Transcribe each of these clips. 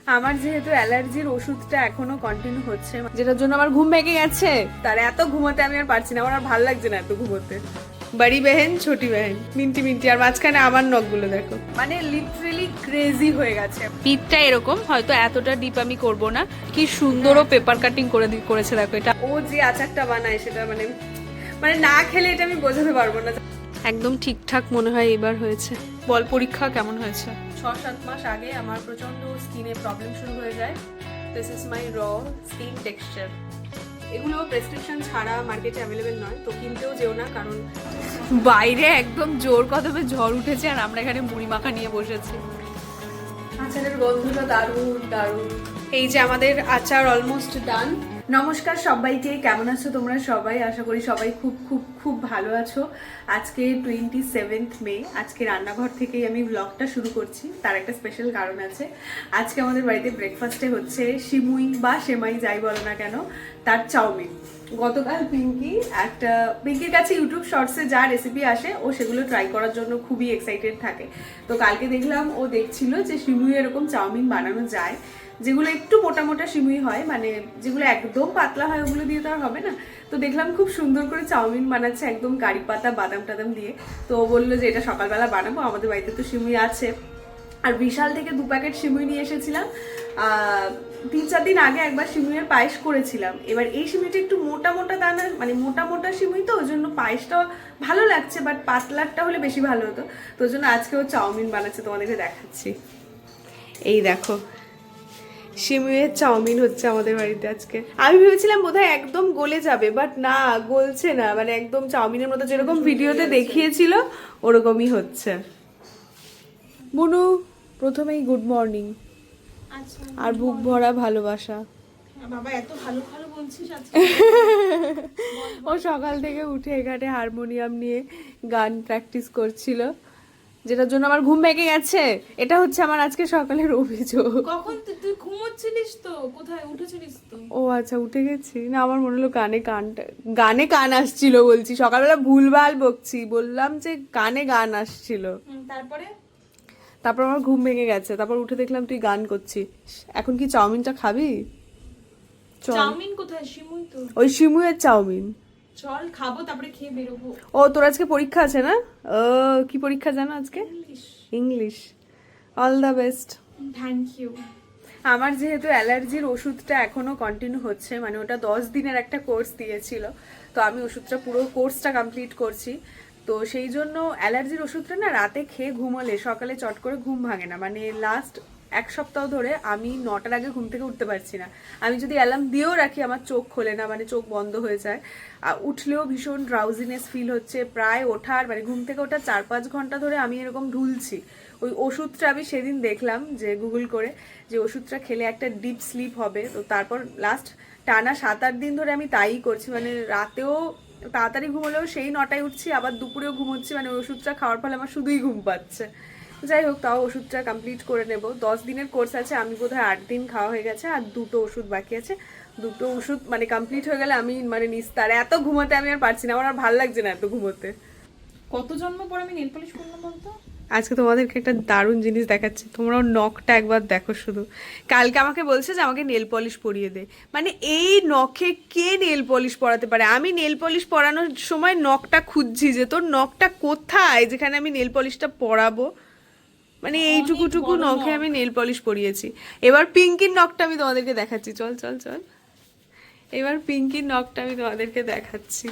আমার যেহেতু অ্যালার্জির ওষুধটা এখনো কন্টিনিউ হচ্ছে, যেটার জন্য আমার ঘুম ভেঙে গেছে। তার এত ঘুমোতে আমি আর পারছি না, আমার আর ভালো লাগছে না এত ঘুমোতে। বড়ি বেহেন ছোটি বেহেন, মিন্টি মিন্টি, আর মাঝখানে আমার নখগুলো দেখো, মানে লিটারেলি ক্রেজি হয়ে গেছে। পিঠটা এরকম, হয়তো এতটা ডিপ আমি করব না। কি সুন্দরও পেপার কাটিং করেছে দেখো। এটা ও যে আচারটা বানায় সেটা মানে মানে না খেলে এটা আমি বোঝাতে পারবো না। একদম ঠিকঠাক মনে হয় এবার হয়েছে। বল পরীক্ষা কেমন হয়েছে? 6-7 মাস আগে আমার প্রচন্ড স্কিনে প্রবলেম শুরু হয়ে যায়। দিস ইজ মাই র স্কিন টেক্সচার। এগুলো প্রেসক্রিপশন ছাড়া মার্কেটে অ্যাভেলেবেল নয়, তো কিনতেও যেও না, কারণ বাইরে একদম জোর কদমে ঝড় উঠেছে আর আমরা এখানে মুড়ি মাখা নিয়ে বসেছি। আচারের গন্ধটা দারুণ দারুণ। এই যে আমাদের আচার অলমোস্ট ডান। নমস্কার সবাইকে, কেমন আছো তোমরা সবাই? আশা করি সবাই খুব খুব খুব ভালো আছো। আজকে 27 মে, আজকে রান্নাঘর থেকেই আমি ব্লগটা শুরু করছি। তার একটা স্পেশাল কারণ আছে। আজকে আমাদের বাড়িতে ব্রেকফাস্টে হচ্ছে সিমুই বা সেমাই যাই বলো না কেন, তার চাউমিন। গতকাল পিঙ্কির কাছে ইউটিউব শর্টসে যা রেসিপি আসে ও সেগুলো ট্রাই করার জন্য খুবই এক্সাইটেড থাকে। তো কালকে দেখলাম ও দেখছিল যে সিমুই এরকম চাউমিন বানানো যায়, যেগুলো একটু মোটা মোটা সিমুই হয়, মানে যেগুলো একদম পাতলা হয় ওগুলো দিয়ে তো আর হবে না। তো দেখলাম খুব সুন্দর করে চাউমিন বানাচ্ছে একদম কারি পাতা বাদাম টাদাম দিয়ে। তো ও বললো যে এটা সকালবেলা বানাবো, আমাদের বাড়িতে তো সিমুই আছে। আর বিশাল থেকে 2 প্যাকেট সিমুই নিয়ে এসেছিলাম। 3-4 দিন আগে একবার সিমুইয়ের পায়েস করেছিলাম। এবার এই সিমুইটা একটু মোটা মোটা দানা, মানে মোটা মোটা সিমুই, তো ওই জন্য পায়েসটা ভালো লাগছে, বাট পাতলাটা হলে বেশি ভালো হতো। তো ওই জন্য আজকেও চাউমিন বানাচ্ছে, তোমাদেরকে দেখাচ্ছি। এই দেখো, সিমুইয়ের চাউমিন হচ্ছে আমাদের বাড়িতে আজকে। আমি ভেবেছিলাম বোধহয় একদম গলে যাবে, বাট না, গলছে না, মানে একদম চাউমিনের মতো যেরকম ভিডিওতে দেখিয়েছিল ওরকমই হচ্ছে। বুনু প্রথমেই গুড মর্নিং আর বুক ভরা ভালোবাসা। বাবা এত ভালো ভালো বলছিস আজকে। ও সকাল থেকে উঠে এখানে হারমোনিয়াম নিয়ে গান প্র্যাকটিস করছিল, যেটার জন্য আমার ঘুম ভেঙে গেছে। এটা হচ্ছে আমার আজকে সকালের অভিযোগ। কখন তুই ঘুমোচ্ছিলিস তো? কোথায় উঠেছিলিস তো? ও আচ্ছা, উঠে গেছি না, আমার মনে হলো গানে কান আসছিল বলছি। সকালবেলা ভুলভাল বকছি, বললাম যে গানে গান আসছিল। তারপর আমার ঘুম ভেঙে গেছে, তারপর উঠে দেখলাম তুই গান করছিস। এখন কি চাউমিনটা খাবি? চাউমিন কোথায়? সিমুই তো। ওই সিমুয়ের চাউমিন। চল খাবো, তারপরে খেয়ে বেরোবো। ও তোর আজকে পরীক্ষা আছে না? ও কি পরীক্ষা জানো আজকে? English. All the best. Thank you. আমার যেহেতু অ্যালার্জির ওষুধটা এখনো কন্টিনিউ হচ্ছে, মানে ওটা 10 দিনের একটা কোর্স দিয়েছিল, তো আমি ওষুধটা পুরো কোর্সটা কমপ্লিট করছি। তো সেই জন্য অ্যালার্জির ওষুধটা না রাতে খেয়ে ঘুমোলে সকালে চট করে ঘুম ভাঙে না। মানে লাস্ট 1 সপ্তাহ ধরে আমি 9টার আগে ঘুম থেকে উঠতে পারছি না। আমি যদি অ্যালার্ম দিয়েও রাখি আমার চোখ খোলে না, মানে চোখ বন্ধ হয়ে যায়। আর উঠলেও ভীষণ ড্রাউজিনেস ফিল হচ্ছে। প্রায় ওঠার মানে ঘুম থেকে ওঠার 4-5 ঘন্টা ধরে আমি এরকম ঢুলছি। ওই ওষুধটা আমি সেদিন দেখলাম যে গুগল করে যে ওষুধটা খেলে একটা ডিপ স্লিপ হবে। তো তারপর লাস্ট টানা 7-8 দিন ধরে আমি তাই করছি। মানে রাতেও তাড়াতাড়ি ঘুমোলেও সেই 9টায় উঠছি, আবার দুপুরেও ঘুমোচ্ছি। মানে ওষুধটা খাওয়ার ফলে আমার শুধুই ঘুম পাচ্ছে। যাই হোক, তাও ওষুধটা কমপ্লিট করে নেব। 10 দিনের কোর্স আছে, আমি বোধহয় 8 দিন খাওয়া হয়ে গেছে, আর 2টো ওষুধ বাকি আছে। 2টো ওষুধ মানে কমপ্লিট হয়ে গেলে আমি মানে নিস্তার। এত ঘুমোতে আমি আর পারছি না, আমার আর ভালো লাগছে না এত ঘুমোতে। কত জন্ম পর আমি নেল পলিশ করলাম বলতো? আজকে তোমাদেরকে একটা দারুণ জিনিস দেখাচ্ছি, তোমরাও নখটা একবার দেখো শুধু। কালকে আমাকে বলছে যে আমাকে নেল পলিশ পরিয়ে দে। মানে এই নখে কে নেল পলিশ পরাতে পারে? আমি নেল পলিশ পরানোর সময় নখটা খুঁজছি যে তোর নখটা কোথায় যেখানে আমি নেল পলিশটা পরাবো। মানে এইটুকুটুকু নখে আমি নেল পলিশ পরিয়েছি। এবার পিঙ্কির নখটা আমি তোমাদেরকে দেখাচ্ছি, চল চল চল। এবার পিঙ্কির নখটা আমি তোমাদেরকে দেখাচ্ছি।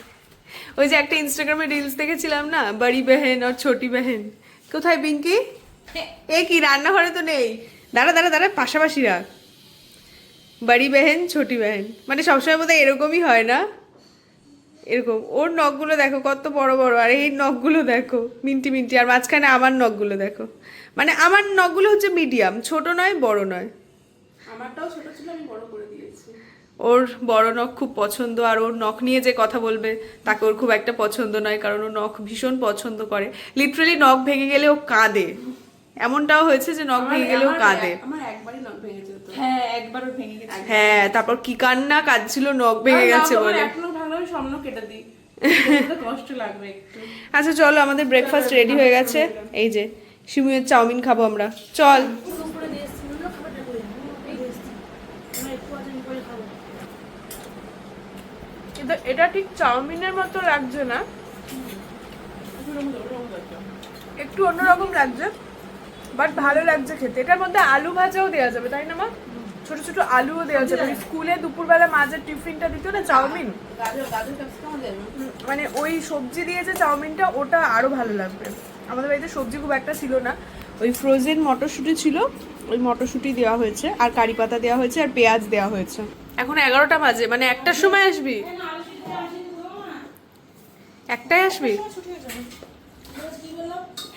ওই যে একটা ইনস্টাগ্রামে রিলস দেখেছিলাম না, বড়ি বেহেন আর ছোটি বেহেন। কোথায় পিঙ্কি? এ কি রান্নাঘরে তো নেই। দাঁড়া দাঁড়া দাঁড়া, পাশাপাশি রাখ। বড়ি বেহেন ছোটি বেহেন, মানে সবসময় বোধহয় এরকমই হয় না? এরকম। ওর নখগুলো দেখো কত বড় বড়, আর এই নখগুলো দেখো মিন্টি মিন্টি, আর মাঝখানে আমার নখগুলো দেখো। মানে আমার নখগুলো হচ্ছে মিডিয়াম, ছোট নয় বড় নয়। আমারটাও ছোট ছিল, আমি বড় করে দিয়েছি। ওর বড় নখ খুব পছন্দ, আর ওর নখ নিয়ে যে কথা বলবে তাকে ওর খুব একটা পছন্দ নয়, কারণ ও নখ ভীষণ পছন্দ করে। লিটারালি নখ ভেঙে গেলে ও কাঁদে। এমনটাও হয়েছে যে নখ ভেঙে গেলেও কাঁদে। আমার একবারই নখ ভেঙে যেত। হ্যাঁ, একবারও ভেঙে গেছে। হ্যাঁ, তারপর কি কান্না কাঁদছিল নখ ভেঙে গেছে বলে। এখনো ভাঙলে স্বপ্ন কেটে দিই, কষ্ট লাগবে একটু। আচ্ছা চলো, আমাদের ব্রেকফাস্ট রেডি হয়ে গেছে। এই যে সিমুয়ের চাউমিন খাবো আমরা, চল। কিন্তু এটা ঠিক চাউমিনের মতো লাগছে না, একটু অন্যরকম লাগছে, বাট ভালো লাগছে খেতে। এটার মধ্যে আলু ভাজাও দেওয়া যাবে তাই না মা? ছোট ছোট আলুও দেওয়া যাবে। স্কুলে দুপুরবেলা মাঝের টিফিনটা দিত না চাউমিন, মানে ওই সবজি দিয়ে যে চাউমিনটা, ওটা আরো ভালো লাগবে। আমাদের বাড়িতে সবজি খুব একটা ছিল না, ওই ফ্রোজেন মটরশুঁটি ছিল, ওই মটরশুঁটি দেওয়া হয়েছে আর কারি পাতা দেওয়া হয়েছে আর পেঁয়াজ দেওয়া হয়েছে। এখন 11টা বাজে, মানে 1টার সময় আসবি? 1টায় আসবি?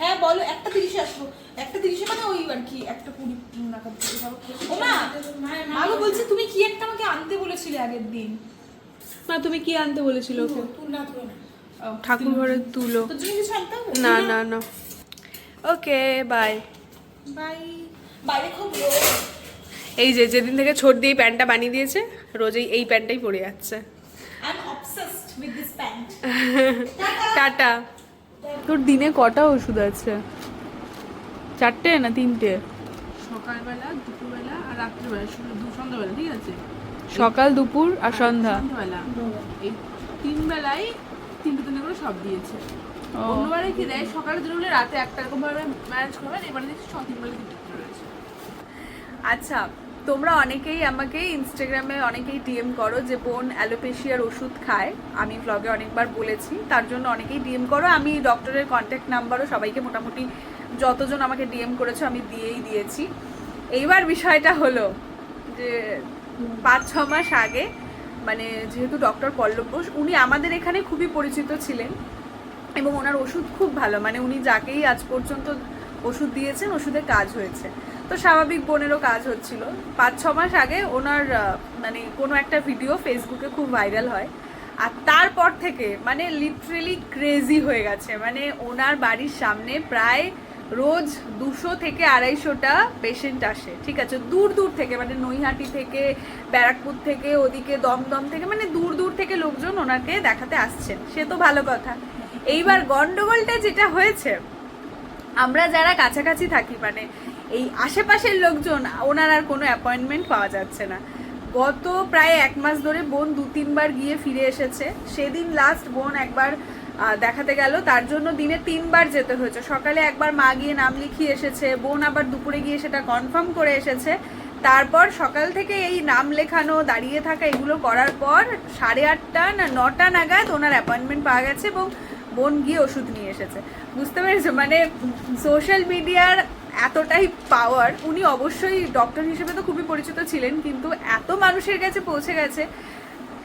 হ্যাঁ বলো, 1:30 আসবো। 1:30 মানে ওই আর কি 1:20 নাগাদ থেকে যাবো। ও মা, মাগো বলছে তুমি কি একটা আমাকে আনতে বলেছিলে আগের দিন। মা তুমি কি আনতে বলেছিল ওকে? তুল না তুল না, ঠাকুর ঘরের তুলো। তোর জন্য কিছু আনতে হবে? না না না। Okay bye bye. বাইরে খুব রোদ। এই যে যেদিন থেকে ছোট দিয়ে প্যান্টটা বানিয়ে দিয়েছে, রোজই এই প্যান্টটাই পরে যাচ্ছে। I am obsessed with this pant. Tata. তোর দিনে কটা ওষুধ আছে? 4টে না 3টে? সকালবেলা, দুপুরবেলা আর রাত্রিবেলা, সন্ধ্যাবেলা, ঠিক আছে? সকাল, দুপুর আর সন্ধ্যা। সন্ধ্যাবেলা এই 3 বেলায় 3টে করে সব দিয়েছে। ও। অন্যবারে কি দেয়, সকালে দিলে রাতে একটা এরকম ভাবে ম্যানেজ করবেন, এবারে দেখছি 3 বেলা 3টে রয়েছে। আচ্ছা, তোমরা অনেকেই আমাকে ইনস্টাগ্রামে অনেকেই ডিএম করো যে বোন অ্যালোপেশিয়ার ওষুধ খায়। আমি ব্লগে অনেকবার বলেছি, তার জন্য অনেকেই ডিএম করো। আমি ডক্টরের কন্ট্যাক্ট নাম্বারও সবাইকে মোটামুটি যতজন আমাকে ডিএম করেছো আমি দিয়েই দিয়েছি। এইবার বিষয়টা হলো যে 5-6 মাস আগে, মানে যেহেতু ডক্টর পল্লব বোস উনি আমাদের এখানে খুবই পরিচিত ছিলেন এবং ওনার ওষুধ খুব ভালো, মানে উনি যাকেই আজ পর্যন্ত ওষুধ দিয়েছেন ওষুধে কাজ হয়েছে। তো স্বাভাবিক বোনেরও কাজ হচ্ছিল। 5-6 মাস আগে ওনার মানে কোনো একটা ভিডিও ফেসবুকে খুব ভাইরাল হয়, আর তারপর থেকে মানে লিটারেলি ক্রেজি হয়ে গেছে। মানে ওনার বাড়ির সামনে প্রায় রোজ 200 থেকে 250টা পেশেন্ট আসে, ঠিক আছে? দূর দূর থেকে, মানে নৈহাটি থেকে, ব্যারাকপুর থেকে, ওদিকে দমদম থেকে, মানে দূর দূর থেকে লোকজন ওনাকে দেখাতে আসছেন। সে তো ভালো কথা। এইবার গন্ডগোলটা যেটা হয়েছে, আমরা যারা কাছাকাছি থাকি, মানে এই আশেপাশের লোকজন, ওনার আর কোনো অ্যাপয়েন্টমেন্ট পাওয়া যাচ্ছে না। গত প্রায় 1 মাস ধরে বোন 2-3 বার গিয়ে ফিরে এসেছে। সেদিন লাস্ট বোন একবার দেখাতে গেল, তার জন্য দিনে 3 বার যেতে হয়েছে। সকালে একবার মা গিয়ে নাম লিখিয়ে এসেছে, বোন আবার দুপুরে গিয়ে সেটা কনফার্ম করে এসেছে। তারপর সকাল থেকে এই নাম লেখানো, দাঁড়িয়ে থাকা, এগুলো করার পর 8:30 না 9টা নাগাদ ওনার অ্যাপয়েন্টমেন্ট পাওয়া গেছে এবং বোন গিয়ে ওষুধ নিয়ে এসেছে। বুঝতে পেরেছো? মানে সোশ্যাল মিডিয়ার এতটাই পাওয়ার। উনি অবশ্যই ডক্টর হিসেবে তো খুবই পরিচিত ছিলেন, কিন্তু এত মানুষের কাছে পৌঁছে গেছে।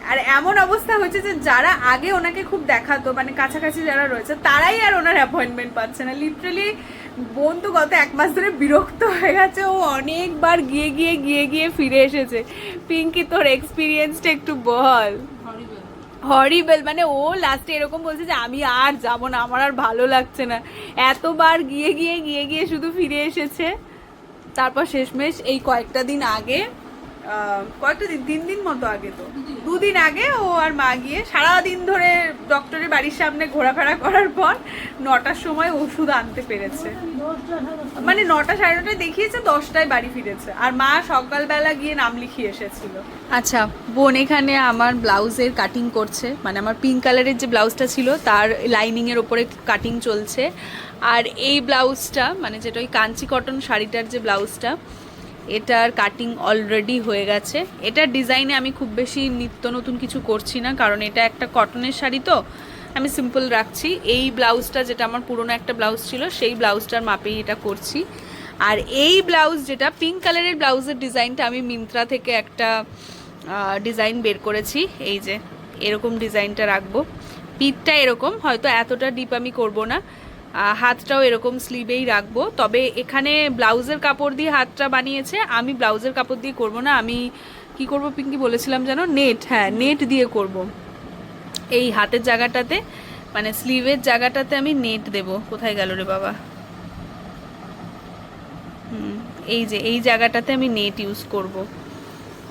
আর এমন অবস্থা হয়েছে যে যারা আগে ওনাকে খুব দেখাতো, মানে কাছাকাছি যারা রয়েছে, তারাই আর ওনার অ্যাপয়েন্টমেন্ট পাচ্ছে না। লিটারালি বোন তো গত 1 মাস ধরে বিরক্ত হয়ে গেছে। ও অনেকবার গিয়ে ফিরে এসেছে। পিঙ্কি, তোর এক্সপিরিয়েন্সটা একটু বল। হরিবেল, মানে ও লাস্টে এরকম বলছে যে আমি আর যাব না, আমার আর ভালো লাগছে না। এতবার গিয়ে শুধু ফিরে এসেছে। তারপর শেষমেশ এই কয়েকটা দিন আগে, কয়েকটা দিন 3 দিন মতো আগে, তো 2 দিন আগে ও আর মা গিয়ে সারাদিন ধরে ডক্টরের বাড়ির সামনে ঘোরাফেরা করার পর 9টার সময় ওষুধ আনতে পেরেছে। মানে 9টা 9:30 দেখিয়েছে, 10টায় বাড়ি ফিরেছে। আর মা সকালবেলা গিয়ে নাম লিখিয়ে এসেছিল। আচ্ছা, বোন এখানে আমার ব্লাউজের কাটিং করছে, মানে আমার পিঙ্ক কালারের যে ব্লাউজটা ছিল তার লাইনিংয়ের ওপরে কাটিং চলছে। আর এই ব্লাউজটা, মানে যেটা ওই কাঞ্চি কটন শাড়িটার যে ব্লাউজটা, এটার কাটিং অলরেডি হয়ে গেছে। এটার ডিজাইনে আমি খুব বেশি নিত্য নতুন কিছু করছি না, কারণ এটা একটা কটনের শাড়ি, তো আমি সিম্পল রাখছি। এই ব্লাউজটা, যেটা আমার পুরনো একটা ব্লাউজ ছিল, সেই ব্লাউজটার মাপেই এটা করছি। আর এই ব্লাউজ, যেটা পিঙ্ক কালারের ব্লাউজের ডিজাইনটা, আমি মিন্ত্রা থেকে একটা ডিজাইন বের করেছি। এই যে এরকম ডিজাইনটা রাখবো, পিঠটা এরকম, হয়তো এতটা ডিপ আমি করব না, হাতটাও এরকম স্লিভেই রাখবো। তবে এখানে ব্লাউজের কাপড় দিয়ে হাতটা বানিয়েছে, আমি ব্লাউজের কাপড় দিয়ে করব না। আমি কি করব পিঙ্কি বলেছিলাম জানো? নেট, হ্যাঁ নেট দিয়ে করব। এই হাতের জায়গাটাতে, মানে স্লিভের জায়গাটাতে আমি নেট দেব। কোথায় গেল রে বাবা? এই যে এই জায়গাটাতে আমি নেট ইউজ করব।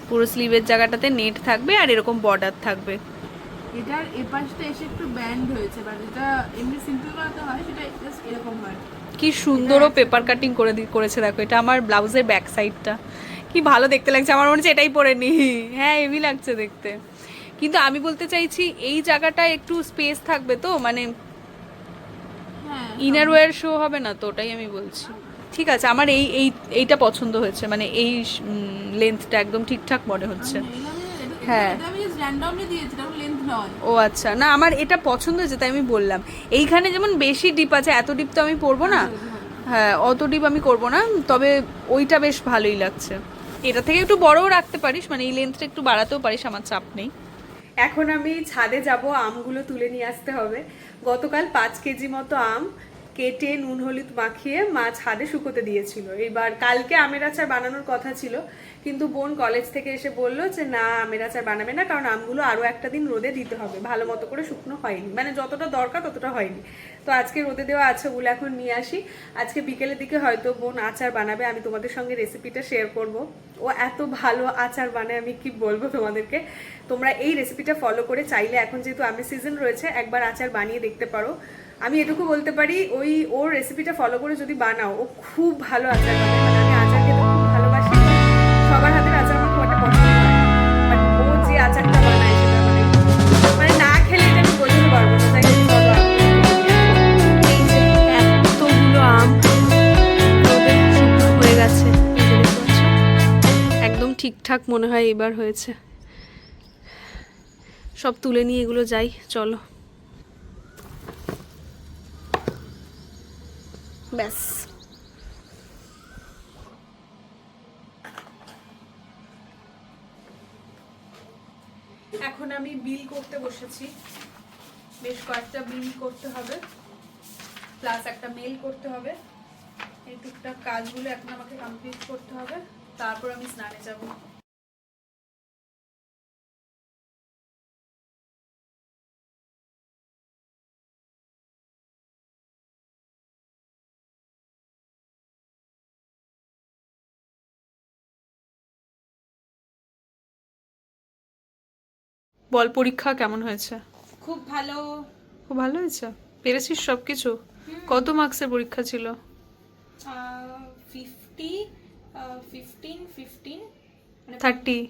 পুরো স্লিভের জায়গাটাতে নেট থাকবে আর এরকম বর্ডার থাকবে। এটার এপাশটা এসে একটু ব্যান্ড হয়েছে, বাট যেটা এমনি সিম্পল করাতে হয় সেটা জাস্ট এরকম হয়। কি সুন্দরও পেপার কাটিং করেছে দেখো। এটা আমার ব্লাউজের ব্যাক সাইডটা, কি ভালো দেখতে লাগছে। আমার মনে হচ্ছে এটাই পরে নি। হ্যাঁ হেভি লাগছে দেখতে। কিন্তু আমি বলতে চাইছি এই জায়গাটায় একটু স্পেস থাকবে তো, মানে হ্যাঁ ইনার ওয়্যার শো হবে না তো, ওটাই আমি বলছি। ঠিক আছে, আমার এইটা পছন্দ হয়েছে, মানে এই লেন্থটা একদম ঠিকঠাক মনে হচ্ছে। হ্যাঁ। এটা আমি জাস্ট র্যান্ডমলি দিয়েছি, এটা লেন্থ নয়। ও আচ্ছা, না আমার এটা পছন্দ হয়েছে তাই আমি বললাম। এইখানে যেমন বেশি ডিপ আছে, এত ডিপ তো আমি পরবো না। হ্যাঁ, অত ডিপ আমি করবো না, তবে ওইটা বেশ ভালোই লাগছে। এটা থেকে একটু বড়ও রাখতে পারিস, মানে এই লেন্থটা একটু বাড়াতেও পারিস, আমার চাপ নেই। এখন আমি ছাদে যাব, আমগুলো তুলে নিয়ে আসতে হবে। গতকাল 5 কেজি মতো আম কেটে নুন হলুদ মাখিয়ে মা ছাদে শুকোতে দিয়েছিল। এবার কালকে আমের আচার বানানোর কথা ছিল, কিন্তু বোন কলেজ থেকে এসে বললো যে না, আমের আচার বানাবে না, কারণ আমগুলো আরও একটা দিন রোদে দিতে হবে, ভালো মতো করে শুকনো হয়নি, মানে যতটা দরকার ততটা হয়নি। তো আজকে রোদে দেওয়া আছে, ওগুলো এখন নিয়ে আসি। আজকে বিকেলের দিকে হয়তো বোন আচার বানাবে, আমি তোমাদের সঙ্গে রেসিপিটা শেয়ার করব। ও এত ভালো আচার বানায়, আমি কি বলবো তোমাদেরকে। তোমরা এই রেসিপিটা ফলো করে চাইলে, এখন যেহেতু আমের সিজন রয়েছে, একবার আচার বানিয়ে দেখতে পারো। আমি এটুকু বলতে পারি, ওর রেসিপিটা ফলো করে যদি বানাও, ও খুব ভালো আচার বানায়। মানে আমি আচার খেতে খুব ভালোবাসি, সবার হাতের আচার আমার খুব একটা পছন্দ হয়, বাট ও যে আচারটা বানায় সেটা মানে না খেলে এটা আমি বোঝাতে পারবো না। যাই হোক, চলো এই যে এতগুলো আম রোদে শুকনো হয়ে গেছে, একদম ঠিকঠাক মনে হয় এবার হয়েছে। সব তুলে নিয়ে এগুলো যাই, চলো। ব্যাস, এখন আমি বিল করতে বসেছি। বেশ কয়েকটা বিল করতে হবে, প্লাস একটা মেল করতে হবে। এই টুকটাক কাজগুলো এখন আমাকে কমপ্লিট করতে হবে, তারপর আমি স্নানে যাব। বল, পরীক্ষা কেমন হয়েছে? খুব ভালো। খুব ভালো হয়েছে? পেরেছিস সব কিছু? কত মার্কসের পরীক্ষা ছিল? 50, 15, 15, 30?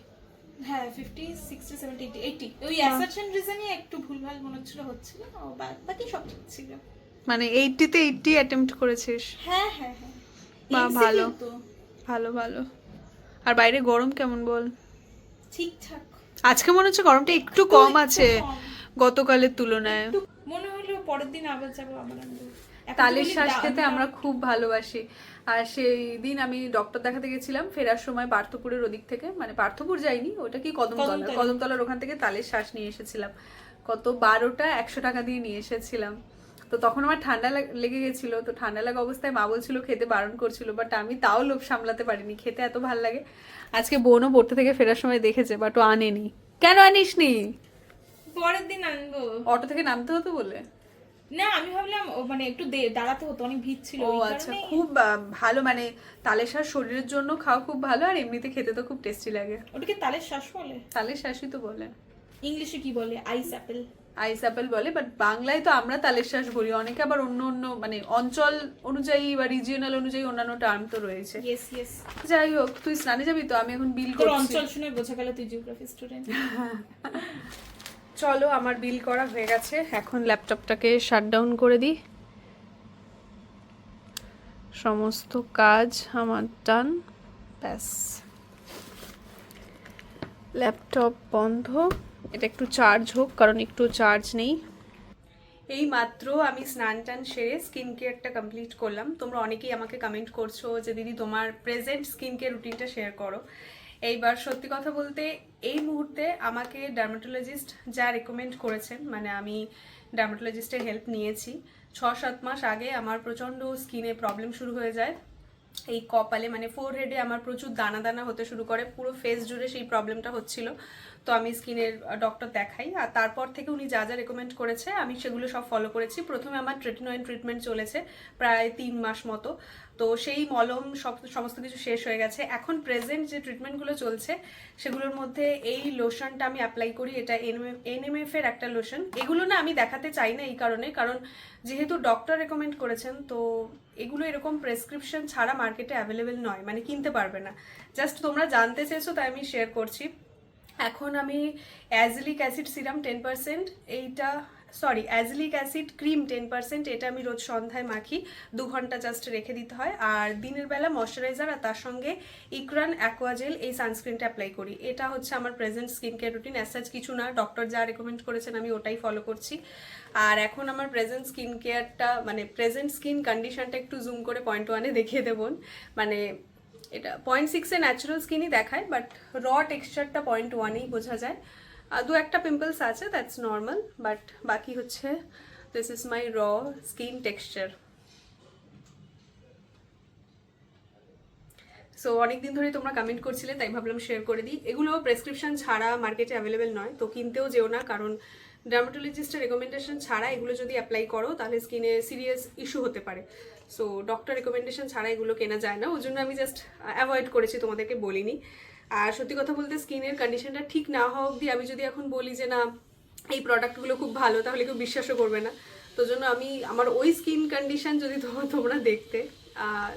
হ্যাঁ 50, 60, 70, 80। ওই অ্যাসারশন রিজনই একটু ভুলভাল মনে হচ্ছিল, বাকি সব ঠিক ছিল। মানে 80-তে 80 অ্যাটেম্প্ট করেছিস? হ্যাঁ হ্যাঁ হ্যাঁ। বাহ, ভালো ভালো ভালো। আর বাইরে গরম কেমন বল? ঠিকঠাক। আজকে মনে হচ্ছে গরমটা একটু কম আছে গতকালের তুলনায়। মনে হলো পরের দিন আবার যাবো আবার আনবো। তালের শ্বাস খেতে আমরা খুব ভালোবাসি। আর সেই দিন আমি ডক্টর দেখাতে গেছিলাম ফেরার সময় পার্থপুরের ওদিক থেকে, মানে পার্থপুর যাইনি, ওটা কি কদমতলার ওখান থেকে তালের শ্বাস নিয়ে এসেছিলাম। কত 12টা 100 টাকা দিয়ে নিয়ে এসেছিলাম। তো তখন আমার ঠান্ডা লেগে গেছিল, তো ঠান্ডা লাগা অবস্থায় মা বলছিল খেতে বারণ করছিল, বাট আমি তাও লোভ সামলাতে পারিনি, খেতে এত ভালো লাগে। আজকে বোনও পড়তে থেকে ফেরার সময় দেখেছে, বাট ও আনেনি। কেন আনিসনি? পরের দিন আনবো। অটো থেকে নামতে হতো বলে? না, আমি ভাবলাম মানে একটু দাঁড়াতে হতো, অনেক ভিড় ছিল। ও আচ্ছা, খুব ভালো, মানে তালের শ্বাস শরীরের জন্য খাওয়া খুব ভালো, আর এমনিতে খেতে তো খুব টেস্টি লাগে। ওটাকে তালের শ্বাস বলে? তালের শ্বাসই তো বলে। ইংলিশে কি বলে? আইস অ্যাপেল। আইস অ্যাপেল বলে, বাট বাংলায় তো আমরা তালের শ্বাস বলি, অনেকে আবার অন্য অন্য মানে অঞ্চল অনুযায়ী বা রিজিয়নাল অনুযায়ী অন্যান্য টার্ম তো রয়েছে। Yes yes. যাই হোক, তুই স্নানে যাবি তো? আমি এখন বিল করছি। অঞ্চল শুনে বোঝা গেল তুই জিওগ্রাফি স্টুডেন্ট। চলো, আমার বিল করা হয়ে গেছে, এখন ল্যাপটপটাকে শাটডাউন করে দিই। সমস্ত কাজ আমার ডান, ব্যাস। ল্যাপটপ বন্ধ, এটা একটু চার্জ হোক, কারণ একটু চার্জ নেই। এই মাত্র আমি স্নান টান সেরে স্কিন কেয়ারটা কমপ্লিট করলাম। তোমরা অনেকেই আমাকে কমেন্ট করছো যে দিদি তোমার প্রেজেন্ট স্কিন কেয়ার রুটিনটা শেয়ার করো। এইবার সত্যি কথা বলতে এই মুহূর্তে আমাকে ডার্মাটোলজিস্ট যা রেকমেন্ড করেছেন, মানে আমি ডার্মাটোলজিস্টের হেল্প নিয়েছি। 6-7 মাস আগে আমার প্রচণ্ড স্কিনে প্রবলেম শুরু হয়ে যায়। এই কপালে মানে ফোরহেডে আমার প্রচুর দানা দানা হতে শুরু করে, পুরো ফেস জুড়ে সেই প্রবলেমটা হচ্ছিল। তো আমি স্কিনের ডক্টর দেখাই, আর তারপর থেকে উনি যা যা রেকমেন্ড করেছে আমি সেগুলো সব ফলো করেছি। প্রথমে আমার ট্রেটিনয়েড ট্রিটমেন্ট চলেছে প্রায় 3 মাস মতো, তো সেই মলম সমস্ত কিছু শেষ হয়ে গেছে। এখন প্রেজেন্ট যে ট্রিটমেন্টগুলো চলছে সেগুলোর মধ্যে এই লোশনটা আমি অ্যাপ্লাই করি, এটা NMF এর একটা লোশন। এগুলো না আমি দেখাতে চাই না এই কারণ যেহেতু ডক্টর রেকমেন্ড করেছেন, তো এগুলো এরকম প্রেসক্রিপশন ছাড়া মার্কেটে অ্যাভেলেবেল নয়, মানে কিনতে পারবে না। জাস্ট তোমরা জানতে চেয়েছো তাই আমি শেয়ার করছি। এখন আমি অ্যাজলিক অ্যাসিড সিরাম 10%, এইটা সরি অ্যাজলিক অ্যাসিড ক্রিম 10%, এটা আমি রোজ সন্ধ্যায় মাখি, 2 ঘন্টা জাস্ট রেখে দিতে হয়। আর দিনের বেলা ময়শ্চারাইজার আর তার সঙ্গে ইকরান অ্যাকোয়াজেল এই সানস্ক্রিনটা অ্যাপ্লাই করি। এটা হচ্ছে আমার present skin care routine, as কিছু না, ডক্টর যা রেকমেন্ড করেছেন আমি ওটাই ফলো করছি। আর এখন আমার প্রেজেন্ট স্কিন কেয়ারটা মানে প্রেজেন্ট স্কিন কন্ডিশনটা একটু জুম করে 0.1-এ দেখিয়ে দেবো। মানে এটা 0.6-এ ন্যাচারাল স্কিনই দেখায়, বাট র টেক্সচারটা 0.1-এই বোঝা যায়। দু একটা পিম্পলস আছে, দ্যাটস নর্মাল, বাট বাকি হচ্ছে দিস ইজ মাই র স্কিন টেক্সচার। সো অনেকদিন ধরে তোমরা কমেন্ট করছিলে, তাই ভাবলাম শেয়ার করে দিই। এগুলো প্রেসক্রিপশন ছাড়া মার্কেটে অ্যাভেলেবেল নয়, তো কিনতেও যেও না, কারণ ডার্মাটোলজিস্টের রেকমেন্ডেশন ছাড়া এগুলো যদি অ্যাপ্লাই করো তাহলে স্কিনে সিরিয়াস ইস্যু হতে পারে। সো ডক্টর রেকমেন্ডেশন ছাড়া এগুলো কেনা যায় না, ওই জন্য আমি জাস্ট অ্যাভয়েড করেছি, তোমাদেরকে বলিনি। আর সত্যি কথা বলতে স্কিনের কন্ডিশনটা ঠিক না হওয়া অবধি আমি যদি এখন বলি যে না এই প্রোডাক্টগুলো খুব ভালো, তাহলে কেউ বিশ্বাসও করবে না। তো জন্য আমি আমার ওই স্কিন কন্ডিশন যদি তোমরা দেখতে,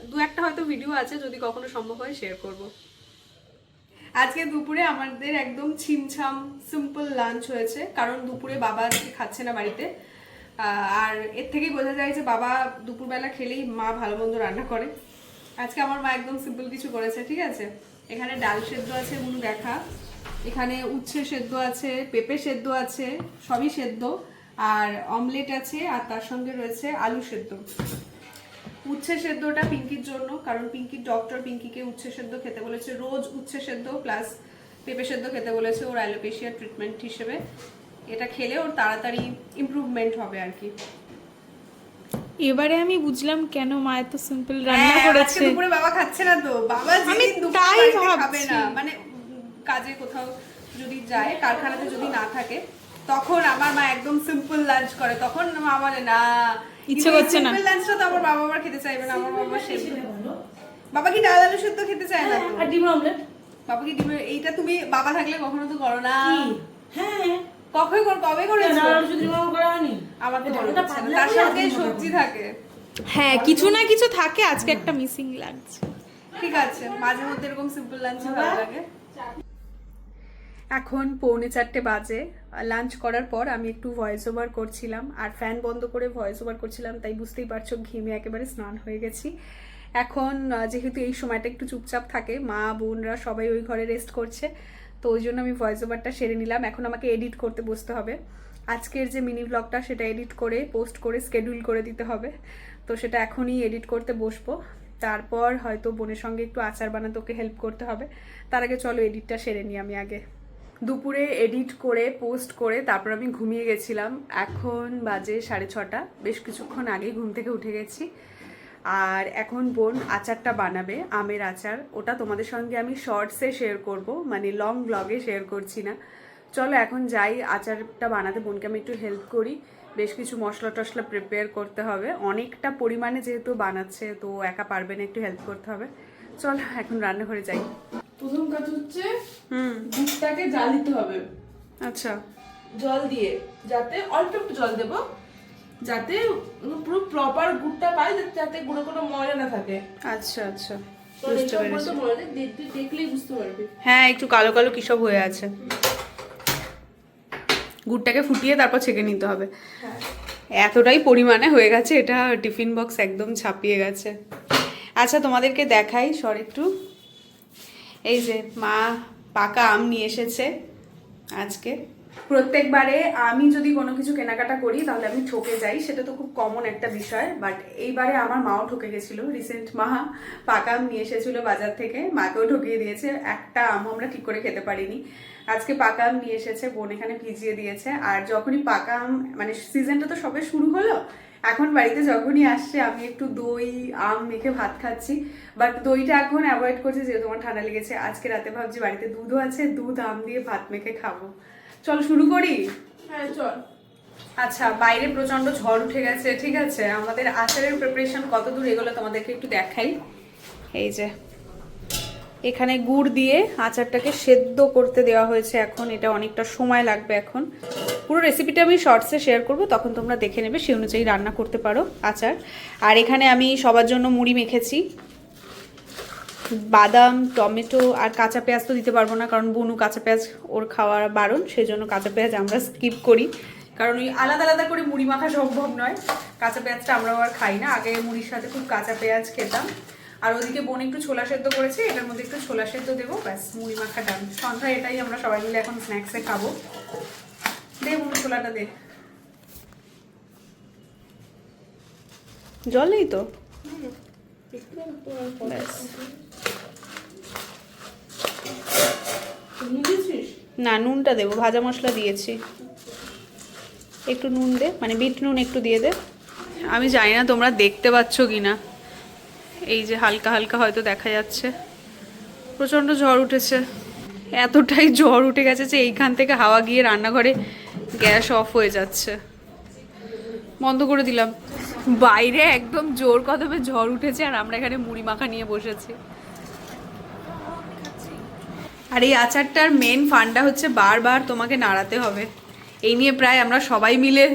দু একটা হয়তো ভিডিও আছে, যদি কখনো সম্ভব হয় শেয়ার করব। আজকে দুপুরে আমাদের একদম ছিমছাম সিম্পল লাঞ্চ হয়েছে, কারণ দুপুরে বাবা আজকে খাচ্ছে না বাড়িতে। আর এর থেকেই বোঝা যায় যে বাবা দুপুরবেলা খেলেই মা ভালো মন্দ রান্না করে। আজকে আমার মা একদম সিম্পল কিছু করেছে, ঠিক আছে। এখানে ডাল সেদ্ধ আছে, মুনু দেখা, এখানে উচ্ছে সেদ্ধ আছে, পেঁপে সেদ্ধ আছে, সবই সেদ্ধ, আর অমলেট আছে, আর তার সঙ্গে রয়েছে আলু সেদ্ধ। উচ্ছে সেদ্ধটা পিঙ্কির জন্য, কারণ পিঙ্কির ডক্টর পিঙ্কিকে উচ্ছে সেদ্ধ খেতে বলেছে, রোজ উচ্ছে সেদ্ধ প্লাস পেঁপে সেদ্ধ খেতে বলেছে ওর অ্যালোপেশিয়া ট্রিটমেন্ট হিসেবে। এটা খেলে ওর তাড়াতাড়ি ইমপ্রুভমেন্ট হবে আর কি। এবারে আমি বুঝলাম কেন মা এত সিম্পল রান্না করেছে। দুপুরে বাবা খাচ্ছে না তো, বাবা যেদিন দুপুরে খাবে না, মানে কাজে কোথাও যদি যায়, কারখানাতে যদি না থাকে, তখন আমার মা একদম সিম্পল লাঞ্চ করে। তখন মা বলে না ইচ্ছে করছে না, সিম্পল লাঞ্চটা তো আমার বাবা খেতে চাইবে না, আমার বাবা সেদ্ধ, বাবা কি ডাল আলু সেদ্ধ খেতে চায় না, আর ডিম অমলেট, বাবা কি ডিম, এইটা তুমি বাবা থাকলে কখনো তো করো না। হ্যাঁ কবে করেছো? আমার তো মনে ওটা হচ্ছে না, তার সঙ্গে সবজি থাকে। হ্যাঁ কিছু না কিছু থাকে, আজকে একটা মিসিং লাগছে। ঠিক আছে, মাঝে মধ্যে এরকম সিম্পল লাঞ্চ ভালো লাগে। এখন 3:45 বাজে। লাঞ্চ করার পর আমি একটু ভয়েস ওভার করছিলাম, আর ফ্যান বন্ধ করে ভয়েস ওভার করছিলাম, তাই বুঝতেই পারছো ঘিমে একেবারে স্নান হয়ে গেছি। এখন যেহেতু এই সময়টা একটু চুপচাপ থাকে, মা বোনরা সবাই ওই ঘরে রেস্ট করছে, তো ওই জন্য আমি ভয়েস ওভারটা সেরে নিলাম। এখন আমাকে এডিট করতে বসতে হবে, আজকের যে মিনি ব্লগটা সেটা এডিট করে পোস্ট করে স্কেডিউল করে দিতে হবে, তো সেটা এখনই এডিট করতে বসবো। তারপর হয়তো বোনের সঙ্গে একটু আচার বানাতে ওকে হেল্প করতে হবে। তার আগে চলো এডিটটা সেরে নিই আমি আগে। দুপুরে এডিট করে পোস্ট করে তারপর আমি ঘুমিয়ে গেছিলাম। এখন বাজে 6:30, বেশ কিছুক্ষণ আগেই ঘুম থেকে উঠে গেছি। আর এখন বোন আচারটা বানাবে, আমের আচার, ওটা তোমাদের সঙ্গে আমি শর্টসে শেয়ার করব, মানে লং ব্লগে শেয়ার করছি না। চলো এখন যাই আচারটা বানাতে, বোনকে আমি একটু হেল্প করি। বেশ কিছু মশলা টশলা প্রিপেয়ার করতে হবে, অনেকটা পরিমাণে যেহেতু বানাচ্ছে, তো একা পারবে না, একটু হেল্প করতে হবে। চলো এখন রান্নাঘরে যাই। প্রথম কাজ হচ্ছে দুধটাকে জাল দিতে হবে। আচ্ছা, জল দিয়ে, যাতে অল্প একটু জল দেবো, যাতে পুরো প্রপার গুড়টা পাই, যাতে গুড়ে কোনো ময়লা না থাকে। আচ্ছা আচ্ছা, তো এইসব বলতে ময়লা দেখলেই বুঝতে পারবে। হ্যাঁ একটু কালো কালো কিসব হয়ে আছে, গুড়টাকে ফুটিয়ে তারপর ছেঁকে নিতে হবে। এতটাই পরিমাণে হয়ে গেছে, এটা টিফিন বক্স একদম ছাপিয়ে গেছে। আচ্ছা তোমাদেরকে দেখাই সর একটু, এই যে মা পাকা আম নিয়ে এসেছে আজকে। প্রত্যেকবারে আমি যদি কোনো কিছু কেনাকাটা করি তাহলে আমি ঠকে যাই, সেটা তো খুব কমন একটা বিষয়, বাট এইবারে আমার মাও ঠকে গেছিল। রিসেন্ট মা পাকা আম নিয়ে এসেছিল বাজার থেকে, মাকেও ঠকিয়ে দিয়েছে, একটা আমও আমরা ঠিক করে খেতে পারিনি। আজকে পাকা আম নিয়ে এসেছে, বোন এখানে ভিজিয়ে দিয়েছে। আর যখনই পাকা আম মানে সিজনটা তো সবে শুরু হলো, এখন বাড়িতে যখনই আসছে আমি একটু দই আম মেখে ভাত খাচ্ছি, বাট দইটা এখন অ্যাভয়েড করছি যেহেতু আমার ঠান্ডা লেগেছে। আজকে রাতে ভাবছি বাড়িতে দুধও আছে, দুধ আম দিয়ে ভাত মেখে খাবো। চলো শুরু করি। হ্যাঁ চল। আচ্ছা, বাইরে প্রচন্ড ঝড় উঠে গেছে, ঠিক আছে। আমাদের আচারের প্রিপারেশন কত দূর এগুলো তোমাদেরকে একটু দেখাই। এই যে এখানে গুড় দিয়ে আচারটাকে সেদ্ধ করতে দেওয়া হয়েছে, এখন এটা অনেকটা সময় লাগবে। এখন পুরো রেসিপিটা আমি শর্টসে শেয়ার করব, তখন তোমরা দেখে নেবে, সেই অনুযায়ী রান্না করতে পারো আচার। আর এখানে আমি সবার জন্য মুড়ি মেখেছি, বাদাম, টমেটো আর কাঁচা পেঁয়াজ তো দিতে পারবো না, কারণ বুনু কাঁচা পেঁয়াজ ওর খাওয়া বারণ, সেই জন্য কাঁচা পেঁয়াজ আমরা স্কিপ করি, কারণ ওই আলাদা আলাদা করে মুড়ি মাখা সম্ভব নয়। কাঁচা পেঁয়াজটা আমরা আর খাই না, আগে মুড়ির সাথে খুব কাঁচা পেঁয়াজ খেতাম। আর ওদিকে বোন একটু ছোলা সেদ্ধ করেছে, এটার মধ্যে একটু ছোলা সেদ্ধ দেবো, ব্যাস মুড়ি মাখা ডান। সন্ধ্যায় এটাই আমরা সবাই মিলে এখন স্ন্যাক্সে খাবো। দে বোন ছোলাটা দে। জল নেই তো, ব্যাস। না নুনটা দেবো, ভাজা মশলা দিয়েছি, একটু নুন দে, মানে বিট নুন একটু দিয়ে দে। আমি জানি না তোমরা দেখতে পাচ্ছ কি না, এই যে হালকা হালকা হয়তো দেখা যাচ্ছে, প্রচণ্ড ঝড় উঠেছে। এতটাই ঝড় উঠে গেছে যে এইখান থেকে হাওয়া গিয়ে রান্নাঘরে গ্যাস অফ হয়ে যাচ্ছে। বন্ধ করে দিলাম। বাইরে একদম জোর কদমে ঝড় উঠেছে আর আমরা এখানে মুড়ি মাখা নিয়ে বসেছি। আর এই আচারটার মেন ফান্ডা হচ্ছে বারবার তোমাকে নাড়াতে হবে। এই নিয়ে প্রায় আমরা সবাই মিলে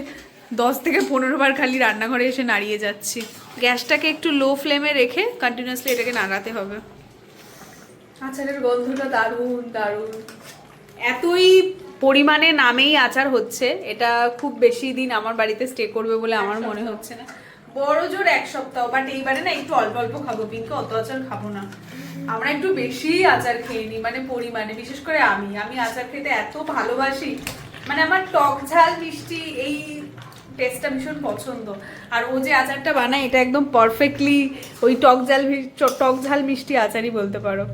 10 থেকে 15 বার খালি রান্নাঘরে এসে নাড়িয়ে যাচ্ছি। গ্যাসটাকে একটু লো ফ্লেমে রেখে কন্টিনিউয়াসলি এটাকে নাড়াতে হবে। আচারের গন্ধটা দারুণ দারুণ। এতই পরিমাণে নামেই আচার হচ্ছে, এটা খুব বেশি দিন আমার বাড়িতে স্টে করবে বলে আমার মনে হচ্ছে না। বড় জোর 1 সপ্তাহ, বাট এইবারে না একটু অল্প অল্প খাবো, পিঙ্কে অত আচার খাবো না। আমরা একটু বেশি আচার খেয়ে নিই, মানে পরিমাণে। বিশেষ করে আমি আচার খেতে এত ভালোবাসি, মানে আমার টক ঝাল মিষ্টি এই টেস্টটা ভীষণ পছন্দ। আর ও যে আচারটা বানায় এটা একদম পারফেক্টলি ওই টক ঝাল মিষ্টি আচারই বলতে পারো।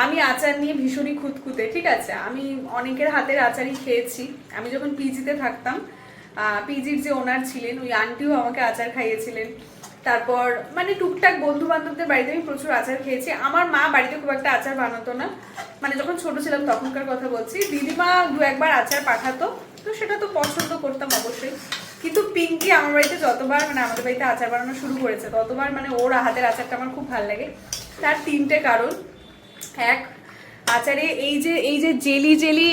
আমি আচার নিয়ে ভীষণই খুঁতখুঁতে, ঠিক আছে। আমি অনেকের হাতের আচারই খেয়েছি। আমি যখন পিজিতে থাকতাম, পিজির যে ওনার ছিলেন ওই আন্টিও আমাকে আচার খাইয়েছিলেন। তারপর মানে টুকটাক বন্ধু বান্ধবদের বাড়িতে আমি প্রচুর আচার খেয়েছি। আমার মা বাড়িতে খুব একটা আচার বানাতো না, মানে যখন ছোট ছিলাম তখনকার কথা বলছি। দিদিমা 2-1 বার আচার পাঠাতো, তো সেটা তো পছন্দ করতাম অবশ্যই। কিন্তু পিঙ্কি আমার বাড়িতে যতবার মানে আমাদের বাড়িতে আচার বানানো শুরু করেছে ততবার মানে ওর হাতের আচারটা আমার খুব ভালো লাগে। তার 3টে কারণ। 1, আচারে এই যে জেলি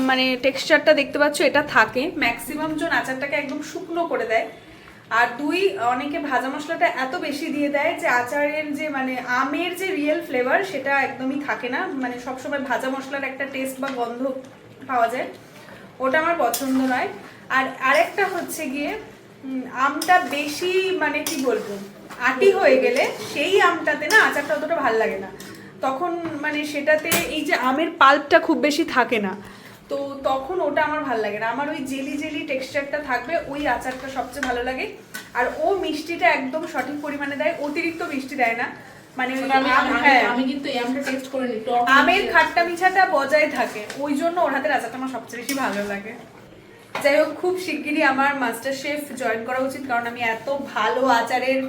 মানে টেক্সচারটা দেখতে পাচ্ছ এটা থাকে, ম্যাক্সিমাম জন আচারটাকে একদম শুকনো করে দেয়। আর 2, অনেকে ভাজা মশলাটা এত বেশি দিয়ে দেয় যে আচারের যে মানে আমের যে রিয়েল ফ্লেভার সেটা একদমই থাকে না, মানে সবসময় ভাজা মশলার একটা টেস্ট বা গন্ধ পাওয়া যায়, ওটা আমার পছন্দ নয়। আর আরেকটা হচ্ছে গিয়ে আমটা বেশি মানে কি বলবো আটি হয়ে গেলে সেই আমটাতে না আচারটা অতটা ভালো লাগে না, তখন মানে সেটাতে এই যে আমের পাল্পটা খুব বেশি থাকে না, তো তখন ওটা আমার ভালো লাগে না। আমার ওই জেলি টেক্সচারটা থাকবে, ওই আচারটা সবচেয়ে ভালো লাগে। আর ও মিষ্টিটা একদম সঠিক পরিমাণে দেয়, অতিরিক্ত মিষ্টি দেয় না, মানে আমি কিন্তু এই আমটা টেস্ট করে নি, টক আমের খাট্টা মিঠাটা বজায় থাকে, ওই জন্য ওর হাতের আচারটা আমার সবচেয়ে বেশি ভালো লাগে। যাই হোক, খুব শিগগিরই আমার মাস্টার শেফ জয়েন করা উচিত, কারণ আমি এত ভালো আচারের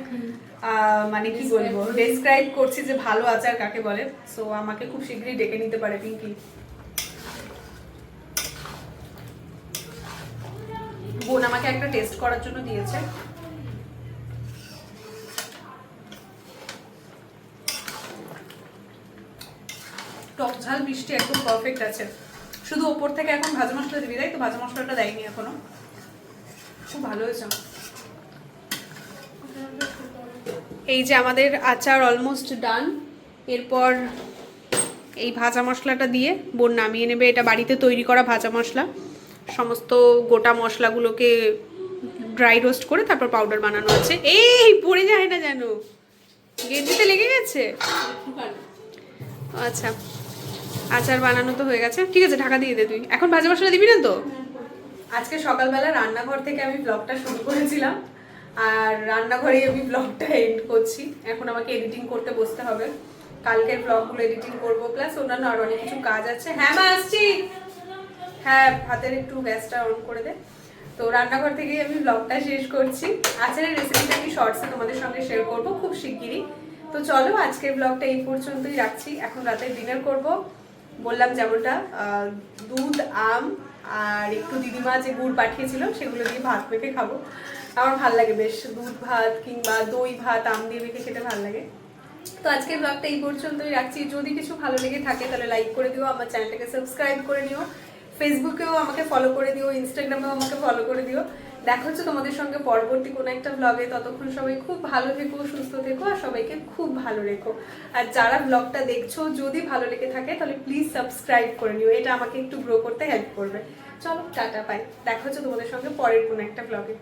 মানে কি বলবো ডেসক্রাইব করছি যে ভালো আচার কাকে বলে। সো আমাকে খুব শিগগিরই ডেকে নিতে পারে পিঙ্কি। বোন আমাকে একটা টেস্ট করার জন্য দিয়েছে। টক ঝাল মিষ্টি একদম পারফেক্ট আছে, শুধু ওপর থেকে এখন ভাজা মশলা দিবি, তাই তো? ভাজা মশলাটা দেয়নি এখনো, খুব ভালো হয়েছে। এই যে আমাদের আচার অলমোস্ট ডান। এরপর এই ভাজা মশলাটা দিয়ে বোন নামিয়ে নেবে। এটা বাড়িতে তৈরি করা ভাজা মশলা, সমস্ত গোটা মশলাগুলোকে ড্রাই রোস্ট করে তারপর পাউডার বানানো আছে। এই পড়ে যায় না যেন, গেঞ্জিতে লেগে গেছে। আচ্ছা, আচার বানানো তো হয়ে গেছে, ঠিক আছে ঢাকা দিয়ে দে তুই। এখন ভাজা মশলা দিবি না তো? আজকে সকালবেলা রান্নাঘর থেকে আমি ব্লগটা শুরু করেছিলাম, আর রান্নাঘরেই আমি ব্লগটা এন্ড করছি। এখন আমাকে এডিটিং করতে বসতে হবে, কালকের ব্লগগুলো এডিটিং করবো, প্লাস অন্যান্য আরো অনেক কিছু কাজ আছে। হ্যাঁ মা আসছি, হ্যাঁ হাতের একটু গ্যাসটা অন করে দে। তো রান্নাঘর থেকেই আমি ব্লগটা শেষ করছি। আচারের রেসিপিটা আমি শর্টসে তোমাদের সঙ্গে শেয়ার করবো খুব শিগগিরই। তো চলো আজকের ব্লগটা এই পর্যন্তই রাখছি। এখন রাতে ডিনার করব, বললাম যেমনটা দুধ, আম আর একটু দিদিমা যে গুড় পাঠিয়েছিল সেগুলো দিয়ে ভাত মেখে খাবো। আমার ভাল লাগে বেশ, দুধ ভাত কিংবা দই ভাত আম দিয়ে মেখে খেতে ভালো লাগে। তো আজকের ব্লগটা এই পর্যন্তই রাখছি। যদি কিছু ভালো লেগে থাকে তাহলে লাইক করে দিও, আমার চ্যানেলটাকে সাবস্ক্রাইব করে নিও, ফেসবুকেও আমাকে ফলো করে দিও, ইনস্টাগ্রামেও আমাকে ফলো করে দিও। দেখা হচ্ছে তোমাদের সঙ্গে পরবর্তী কোনো একটা ব্লগে। ততক্ষণ সবাই খুব ভালো থেকো, সুস্থ থেকো, আর সবাইকে খুব ভালো রেখো। আর যারা ব্লগটা দেখছো যদি ভালো লেগে থাকে তাহলে প্লিজ সাবস্ক্রাইব করে নিও, এটা আমাকে একটু গ্রো করতে হেল্প করবে। চলো টাটা, বাই, দেখা হচ্ছে তোমাদের সঙ্গে পরের কোনো একটা ব্লগে।